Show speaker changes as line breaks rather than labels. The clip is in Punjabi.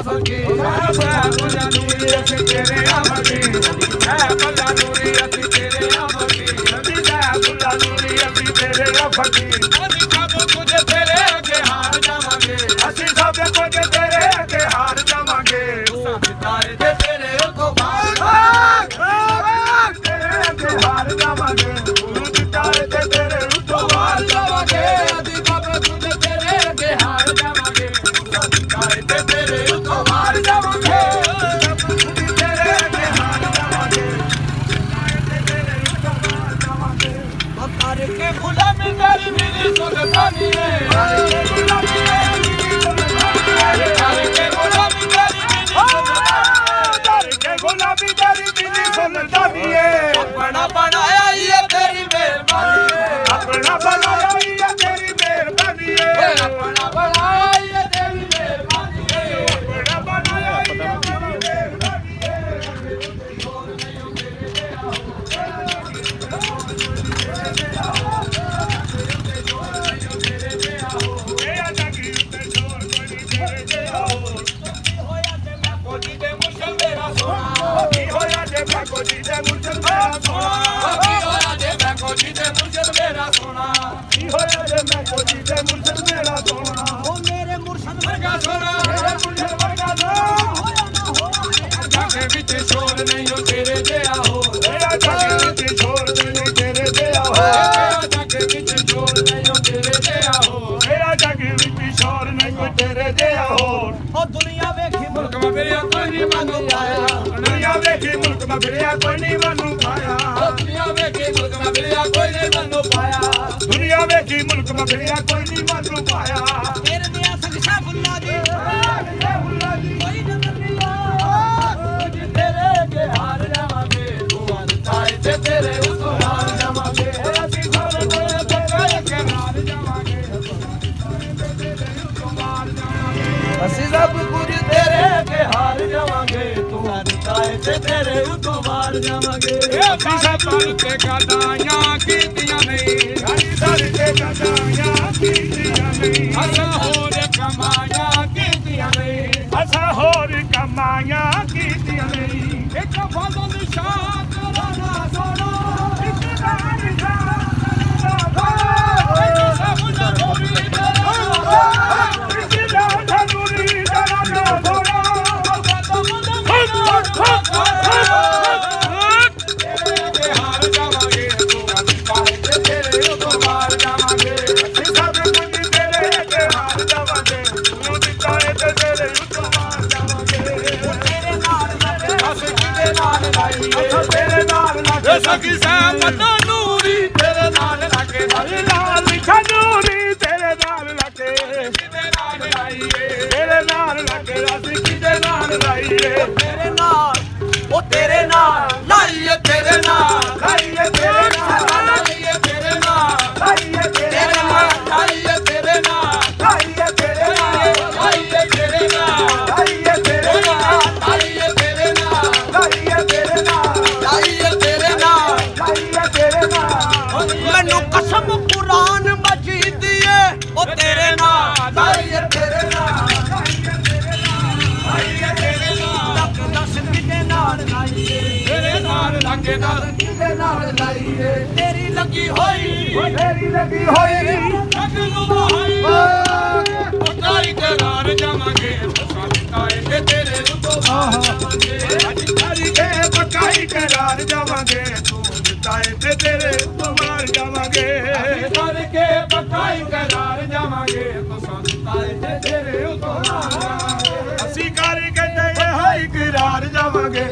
ਫਕੀ ਬੱਲਾ ਨੂਰੀ ਅਸੀਂ ਤੇਰੇ ਆਵਾਂਗੇ ਬੱਲਾ ਨੂਰੀ ਅਸੀਂ ਤੇਰੇ ਆਵਾਂਗੇ ਬੱਲਾ ਨੂਰੀ ਅਸੀਂ ਤੇਰੇ ਫਕੀ ਅਸੀਂ ਸਭ ਕੁਝ ਤੇਰੇ ਅੱਗੇ ਹਾਰ ਜਾਵਾਂਗੇ ਅਸੀਂ ਸਭ ਕੁਝ ਤੇਰੇ ਅੱਗੇ ਹਾਰ ਜਾਵਾਂਗੇ ਤਾਰੇ ਤੇ ਤੇਰੇ ਤੋਂ ਬਾਹਰ ਤੇਰੇ ਅੱਗੇ ਹਾਰ ਜਾਵਾਂਗੇ ਗੁਰੂ ਦੀ ਤਾਰੇ ਤੇ ਤੇਰੇ ਤੋਂ ਬਾਹਰ ਜਾਵਾਂਗੇ ਅਸੀਂ ਸਭ ਕੁਝ ਤੇਰੇ ਅੱਗੇ ਹਾਰ ਜਾਵਾਂਗੇ ਤਾਰੇ ਤੇ ਤੇਰੇ ਤੋਂ ਬਾਹਰ ਜਾਵਾਂਗੇ ਤੇਰੇ ਅੱਗੇ ਹਾਰ ਜਾਵਾਂਗੇ ਤੇਰੇ ਤੋਂ ਬਾਹਰ ਜਾਵਾਂਗੇ ਤਾਰੇ ਕੇ ਗੁਲਾਮੀ ਤੇਰੀ ਮਿਲੀ ਸੁਲਤਾਨੀ ਹੈ ਤਾਰੇ ਕੇ ਗੁਲਾਮੀ ਤੇਰੀ ਮਿਲੀ ਸੁਲਤਾਨੀ ਹੈ ਤਾਰੇ ਕੇ ਗੁਲਾਮੀ ਤੇਰੀ ਗੁਲਾਬੀ ਤੇਰੀ ਮਿਲੀ ਸੁਲਤਾਨੀ ਏ ਆਪਣਾ ਬਣਾਇਆ ਈ ਤੇਰੀ ਮਿਹਰਬਾਨੀ ਏ ਆਪਣਾ ਬਣਾਇਆ ਈ ਤੇਰੀ ਮਿਹਰਬਾਨੀ ਏ ਆਪਣਾ ਬਣਾਇਆ ਈ ਤੇਰੀ ਮਿਹਰਬਾਨੀ ਏ ਆਪਣਾ ਬਣਾਇਆ ਈ ਤੇਰੀ ਮਿਹਰਬਾਨੀ ਏ ਇਹ ਆ ਜਾਗੀ ਉੱਤੇ ਛੋੜ ਕੋਈ ਤੇਰੇ ਤੇ ਆਓ ਹੋਇਆ ਤੇ ਮੈਂ ਕੋਈ ਦੇ ਮੁਸ਼ਲ ਮੇਰਾ ਸੋਨਾ ਕੀ ਹੋਇਆ ਜੇ ਮੈਂ ਕੋਈ ਦੇ ਮੁਸ਼ਲ ਮੇਰਾ ਸੋਨਾ ਕੀ ਹੋਇਆ ਜੇ ਮੈਂ ਕੋਈ ਦੇ ਮੁਸ਼ਲ ਮੇਰਾ ਸੋਨਾ ਕੀ ਹੋਇਆ ਜੇ ਮੈਂ ਕੋਈ ਦੇ ਮੁਸ਼ਲ ਮੇਰਾ ਸੋਨਾ ਉਹ ਮੇਰੇ ਮੁਰਸ਼ਦ ਵਰਗਾ ਸੋਨਾ ਮੇਰੇ ਮੁਰਸ਼ਦ ਵਰਗਾ ਸੋਨਾ ਹੋਇਆ ਨਾ ਹੋਇਆ ਜਾਗੇ ਵਿੱਚ ਸ਼ੋਰ ਨਹੀਂ ਉਹ ਤੇਰੇ ਜਿਹਾ ਹੋ ਇਹ ਜਾਗੇ ਵਿੱਚ ਸ਼ੋਰ ਨਹੀਂ ਤੇਰੇ ਜਿਹਾ ਹੋ ਇਹ ਜਾਗੇ ਵਿੱਚ ਸ਼ੋਰ ਨਹੀਂ ਉਹ ਤੇਰੇ ਜਿਹਾ ਹੋ ਇਹ ਜਾਗੇ ਵਿੱਚ ਸ਼ੋਰ ਨਹੀਂ ਕੋਈ ਤੇਰੇ ਜਿਹਾ ਹੋ ਉਹ ਦੁਨੀਆ ਵੇਖੀ ਮੁਲਕ ਮਾ ਫਿਰਿਆ ਕੋਈ ਨਹੀਂ ਮੈਨੂੰ ਪਾਇਆ ਦੁਨੀਆ ਵੇਖੀ ਮੁਲਕ ਮਾ ਫਿਰਿਆ ਕੋਈ ਨਹੀਂ ਮੈਨੂੰ ਪਾਇਆ ਦੁਨੀਆ ਵੇਖੀ ਮੁਲਕ ਮਾ ਫਿਰਿਆ ਕੋਈ ਨਹੀਂ ਮੈਨੂੰ ਪਾਇਆ ਦੁਨੀਆ ਵੇਖੀ ਮੁਲਕ ਮਾ ਫਿਰਿਆ ਕੋਈ ਨਹੀਂ ਮੈਨੂੰ ਪਾਇਆ ਤੇਰੇ ਦੀਆਂ ਸੰਗਸ਼ਾ ਫੁੱਲਾਂ ਦੀ ਕੋਈ ਨਜ਼ਰ ਨਹੀਂ ਆ ਤੇਰੇ ਅੱਗੇ ਹਾਰ ਜਾਵਾਂਗੇ ਤੂੰ ਤਾਏ ਤੇ ਤੇਰੇ ਉੱਤੋਂ ਹਾਰ ਜਾਵਾਂਗੇ ਅਸੀਂ ਸਾਰੇ ਤੇਰੇ ਅੱਗੇ ਹਾਰ ਜਾਵਾਂਗੇ ਅਸੀਂ ਸਭ ਕੁਝ ਤੇਰੇ ਅੱਗੇ ਹਾਰ ਜਾਵਾਂਗੇ ਤੂੰ ਤਾਏ ਤੇ ਤੇਰੇ ਉੱਤੋਂ ਹਾਰ ਜਾਵਾਂਗੇ ਅਸੀਂ ਸਭ ਤੇ ਗਾਡਾਂ ਕੀਤੀਆਂ ਨਹੀਂ ਸਾਰੀ ਸਾਰੀ ਤੇ ਗਾਡਾਂ ਕੀਤੀਆਂ ਨਹੀਂ ਅਸਾਂ ਹੋਰ ਕਮਾਈਆਂ ਕੀਤੀਆਂ ਨਹੀਂ ਅਸਾਂ ਹੋਰ ਕਮਾਈਆਂ ਕੀਤੀਆਂ ਨਹੀਂ ਇੱਕ ਫਜ਼ਲ ਨਿਸ਼ਾਨ ਤੇਰਾ ਨਾ ਸੋਣਾ ਇੱਕ ਦਾ ਨਿਸ਼ਾਨ ਤੇਰਾ ਸਭ ਜ਼ਰੂਰੀ ਤੇਰਾ ਸਖੀ ਸਾਹਿਬ ਨੂਰੀ ਤੇਰੇ ਨਾਲ ਲੱਗੇ ਲਾਲ ਖਨੂਰੀ ਤੇਰੇ ਨਾਲ ਲੱਗੇ ਕਿਦੇ ਨਾਲ ਲਾਈਏ ਤੇਰੇ ਨਾਲ ਲੱਗੇ ਅਸੀਂ ਕਿਦੇ ਨਾਲ ਲਾਈਏ ਤੇਰੇ ਨਾਲ ਉਹ ਤੇਰੇ ਨਾਲ ਲਾਈਏ ਤੇਰੇ ਨਾਲ ਲਾਈਏ ਤੇਰੇ ਨਾਲ ਲਾਈਏ ਤੇਰੇ ਨਾਲ ਲਾਈਏ ਤੇਰੇ ਨਾਲ ਲਾਈਏ ਤੇਰੇ ਨਾਲ ਲਾਈਏ ਤੇਰੇ ਨਾਲ ਲਾਈਏ ਤੇਰੇ ਨਾਲ ਲਾਈਏ ਤੇਰੇ ਨਾਲ ਲਾਈਏ ਤੇਰੇ ਨਾਲ ਲਾਈਏ ਤੇਰੇ ਨਾਲ ਲਾਈਏ ਤੇਰੇ ਨਾਲ ਮੈਨੂੰ ਕਸਮ ਕੁਰਾਨ ਮਜੀਦ ਦੀ ਏ ਉਹ ਤੇਰੇ ਨਾਲ ਲਾਈਏ ਤੇਰੇ ਨਾਲ ਲਾਈਏ ਤੇਰੇ ਨਾਲ ਲੱਗ ਦੱਸ ਕਿਦੇ ਨਾਲ ਲਾਈਏ ਤੇਰੇ ਨਾਲ ਲੱਗੇ ਨਾਲ ਕਿਦੇ ਨਾਲ ਲਾਈਏ ਤੇਰੀ ਲੱਗੀ ਹੋਈ ਲੱਗ ਨੂੰ ਬਹਾਈ ਪਕਾਈ ਕਰਾਰ ਜਾਵਾਂਗੇ ਤਾਏ ਤੇ ਤੇਰੇ ਉੱਤੋਂ ਬਾਹਰ ਜਾਵਾਂਗੇ ਅੱਜ ਤਾਰੀ ਤੇ ਪਕਾਈ ਕਰਾਰ ਜਾਵਾਂਗੇ ਤਾਏ ਤੇ ਤੇਰੇ ਤੋਂ ਮਾਰ ਜਾਵਾਂਗੇ ਕਰਕੇ ਪਕਾਈ ਕਰਾਰ ਜਾਵਾਂਗੇ ਤਾਏ ਤੇ ਤੇਰੇ ਤੋਂ ਮਾਰ ਜਾਵਾਂਗੇ ਅਸੀਂ ਕਰਕੇ ਹਾਈ ਕਰਾਰ ਜਾਵਾਂਗੇ